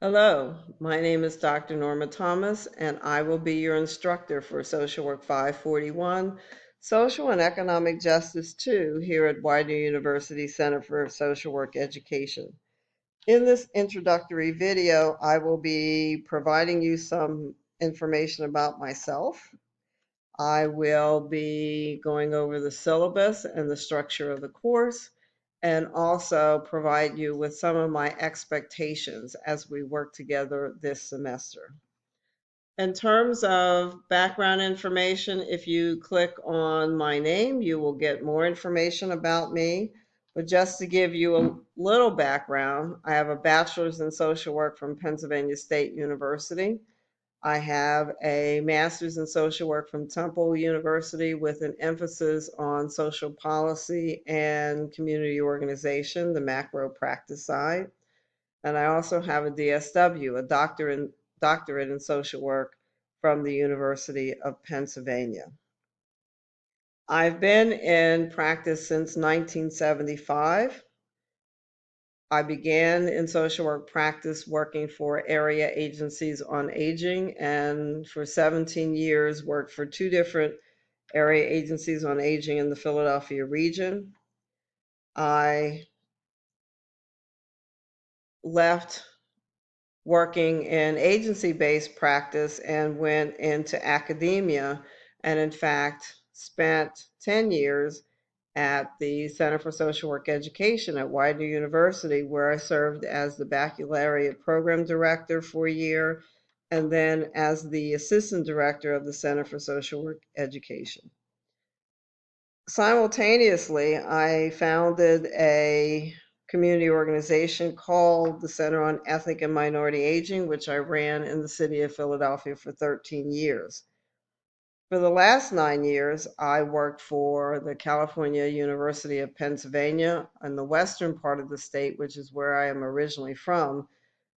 Hello, my name is Dr. Norma Thomas, and I will be your instructor for Social Work 541, Social and Economic Justice 2 here at Widener University Center for Social Work Education. In this introductory video, I will be providing you some information about myself. I will be going over the syllabus and the structure of the course, and also provide you with some of my expectations as we work together this semester. In terms of background information, if you click on my name, you will get more information about me. But just to give you a little background, I have a bachelor's in social work from Pennsylvania State University. I have a master's in social work from Temple University with an emphasis on social policy and community organization, the macro practice side. And I also have a DSW, a doctorate in social work from the University of Pennsylvania. I've been in practice since 1975. I began in social work practice working for area agencies on aging, and for 17 years worked for two different area agencies on aging in the Philadelphia region. I left working in agency-based practice and went into academia, and in fact spent 10 years at the Center for Social Work Education at Widener University, where I served as the Baccalaureate Program Director for a year, and then as the Assistant Director of the Center for Social Work Education. Simultaneously, I founded a community organization called the Center on Ethnic and Minority Aging, which I ran in the city of Philadelphia for 13 years. For the last 9 years, I worked for the California University of Pennsylvania in the western part of the state, which is where I am originally from,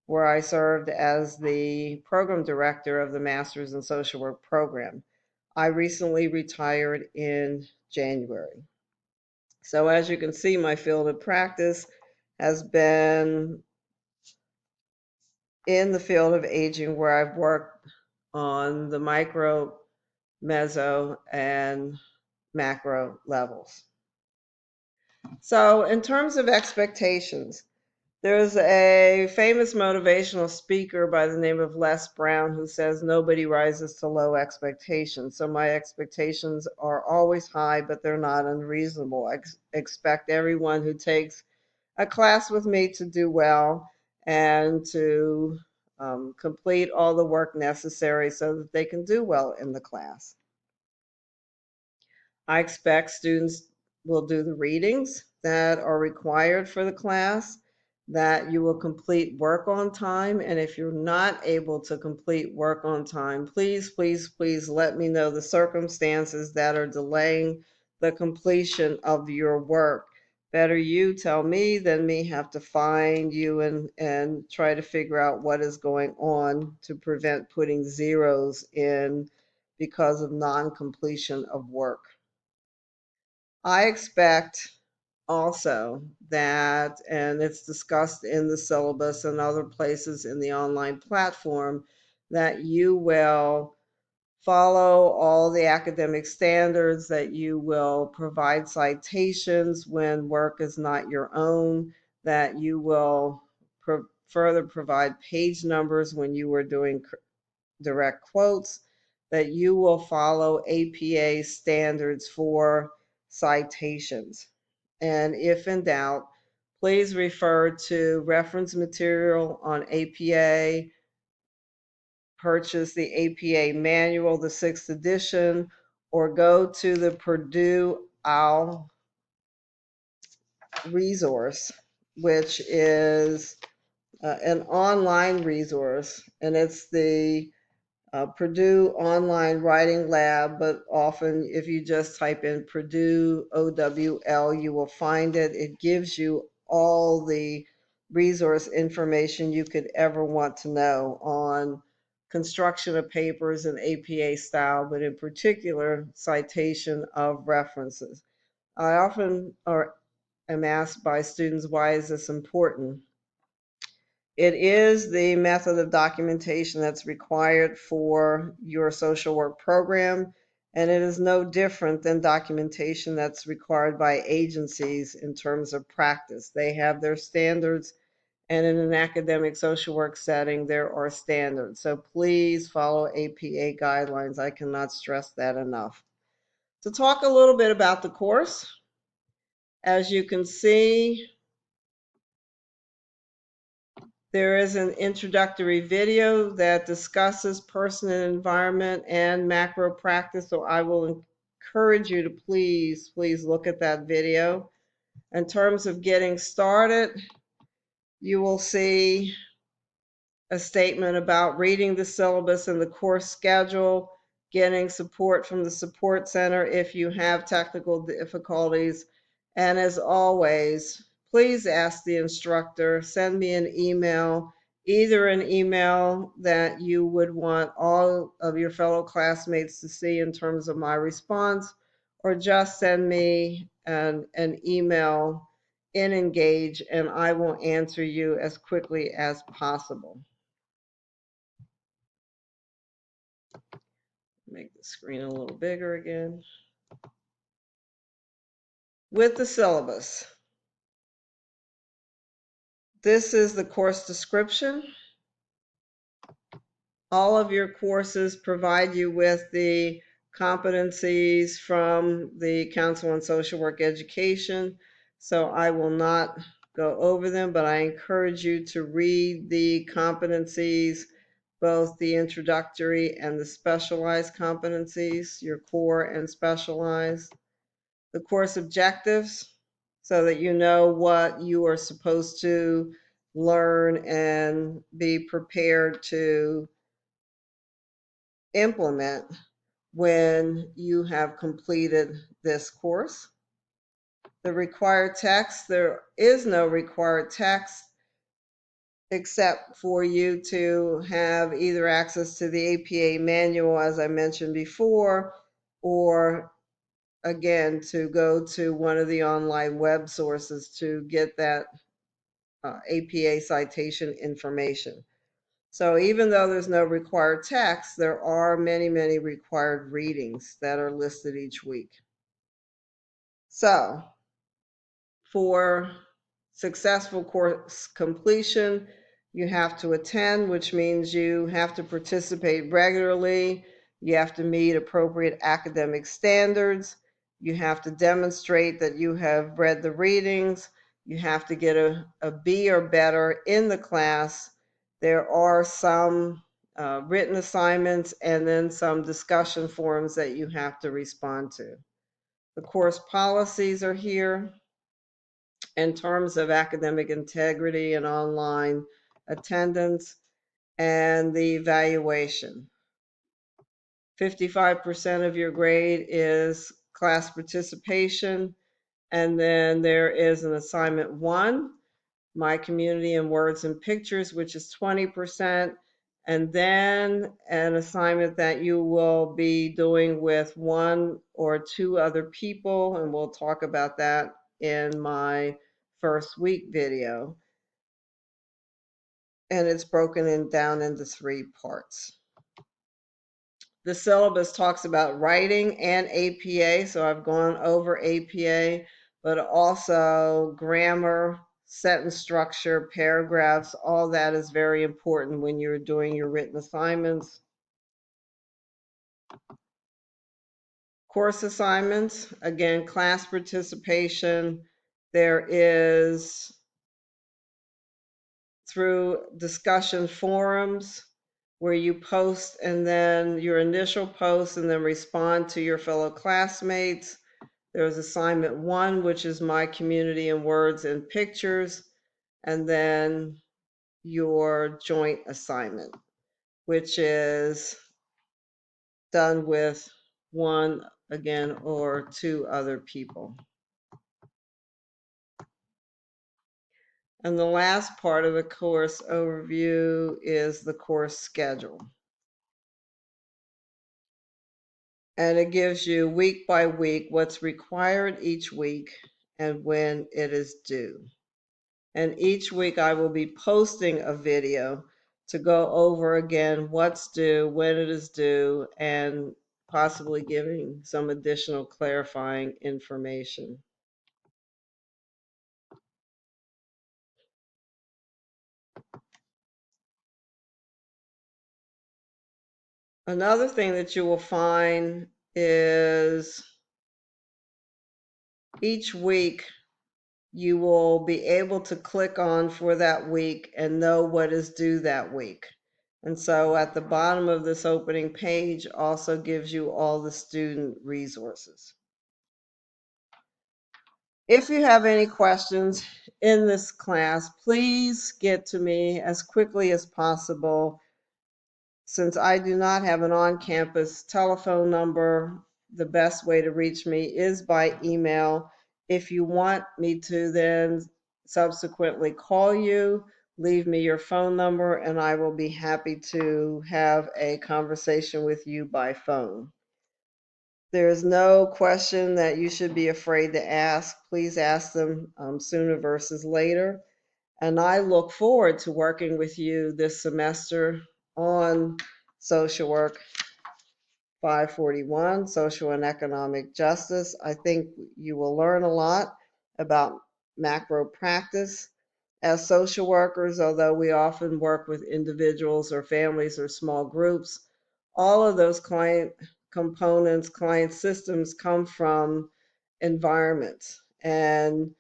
where I served as the program director of the Master's in Social Work program. I recently retired in January. So as you can see, my field of practice has been in the field of aging, where I've worked on the micro, meso, and macro levels. So in terms of expectations, there's a famous motivational speaker by the name of Les Brown who says nobody rises to low expectations. So my expectations are always high, but they're not unreasonable. I expect everyone who takes a class with me to do well and to complete all the work necessary so that they can do well in the class. I expect students will do the readings that are required for the class, that you will complete work on time. And if you're not able to complete work on time, please, please, please let me know the circumstances that are delaying the completion of your work. Better you tell me than me have to find you and try to figure out what is going on to prevent putting zeros in because of non-completion of work. I expect also that, and it's discussed in the syllabus and other places in the online platform, that you will follow all the academic standards, that you will provide citations when work is not your own, that you will further provide page numbers when you are doing direct quotes, that you will follow APA standards for citations. And if in doubt, please refer to reference material on APA, purchase the APA manual, the 6th edition, or go to the Purdue OWL resource, which is an online resource, and it's the Purdue Online Writing Lab, but often if you just type in Purdue OWL, you will find it. It gives you all the resource information you could ever want to know on construction of papers in APA style, but in particular, citation of references. I often am asked by students, why is this important? It is the method of documentation that's required for your social work program, and it is no different than documentation that's required by agencies in terms of practice. They have their standards, and in an academic social work setting, there are standards. So please follow APA guidelines. I cannot stress that enough. To talk a little bit about the course, as you can see, there is an introductory video that discusses person and environment and macro practice, so I will encourage you to please look at that video. In terms of getting started, you will see a statement about reading the syllabus and the course schedule, getting support from the support center if you have technical difficulties. And as always, please ask the instructor, send me an email, either an email that you would want all of your fellow classmates to see in terms of my response, or just send me an email in Engage and I will answer you as quickly as possible. Make the screen a little bigger again. With the syllabus, this is the course description. All of your courses provide you with the competencies from the Council on Social Work Education, so I will not go over them, but I encourage you to read the competencies, both the introductory and the specialized competencies, your core and specialized. The course objectives, so that you know what you are supposed to learn and be prepared to implement when you have completed this course. The required text, there is no required text except for you to have either access to the APA manual, as I mentioned before, or again, to go to one of the online web sources to get that APA citation information. So even though there's no required text, there are many, many required readings that are listed each week. So for successful course completion, you have to attend, which means you have to participate regularly. You have to meet appropriate academic standards. You have to demonstrate that you have read the readings. You have to get a B or better in the class. There are some written assignments and then some discussion forums that you have to respond to. The course policies are here in terms of academic integrity and online attendance and the evaluation. 55% of your grade is class participation, and then there is an assignment 1, My Community in Words and Pictures, which is 20%, and then an assignment that you will be doing with 1 or 2 other people, and we'll talk about that in my first week video. And it's broken down into 3 parts. The syllabus talks about writing and APA, so I've gone over APA, but also grammar, sentence structure, paragraphs, all that is very important when you're doing your written assignments. Course assignments, again, class participation. There is through discussion forums where you post and then your initial post and then respond to your fellow classmates. There's assignment 1, which is My Community in Words and Pictures, and then your joint assignment, which is done with 1, again, or 2 other people. And the last part of the course overview is the course schedule. And it gives you week by week what's required each week and when it is due. And each week I will be posting a video to go over again what's due, when it is due, and possibly giving some additional clarifying information. Another thing that you will find is each week you will be able to click on for that week and know what is due that week. And so at the bottom of this opening page also gives you all the student resources. If you have any questions in this class, please get to me as quickly as possible. Since I do not have an on-campus telephone number, the best way to reach me is by email. If you want me to then subsequently call you, leave me your phone number, and I will be happy to have a conversation with you by phone. There is no question that you should be afraid to ask. Please ask them sooner versus later. And I look forward to working with you this semester on social work 541, social and economic justice. I think you will learn a lot about macro practice. As social workers, although we often work with individuals or families or small groups, all of those client components, client systems come from environments. And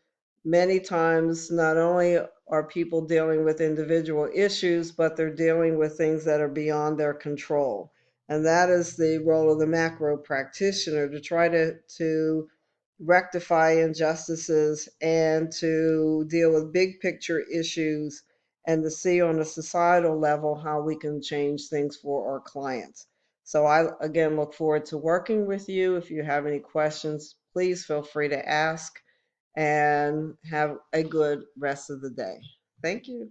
many times, not only are people dealing with individual issues, but they're dealing with things that are beyond their control. And that is the role of the macro practitioner, to try to rectify injustices and to deal with big picture issues and to see on a societal level how we can change things for our clients. So I, again, look forward to working with you. If you have any questions, please feel free to ask, and have a good rest of the day. Thank you.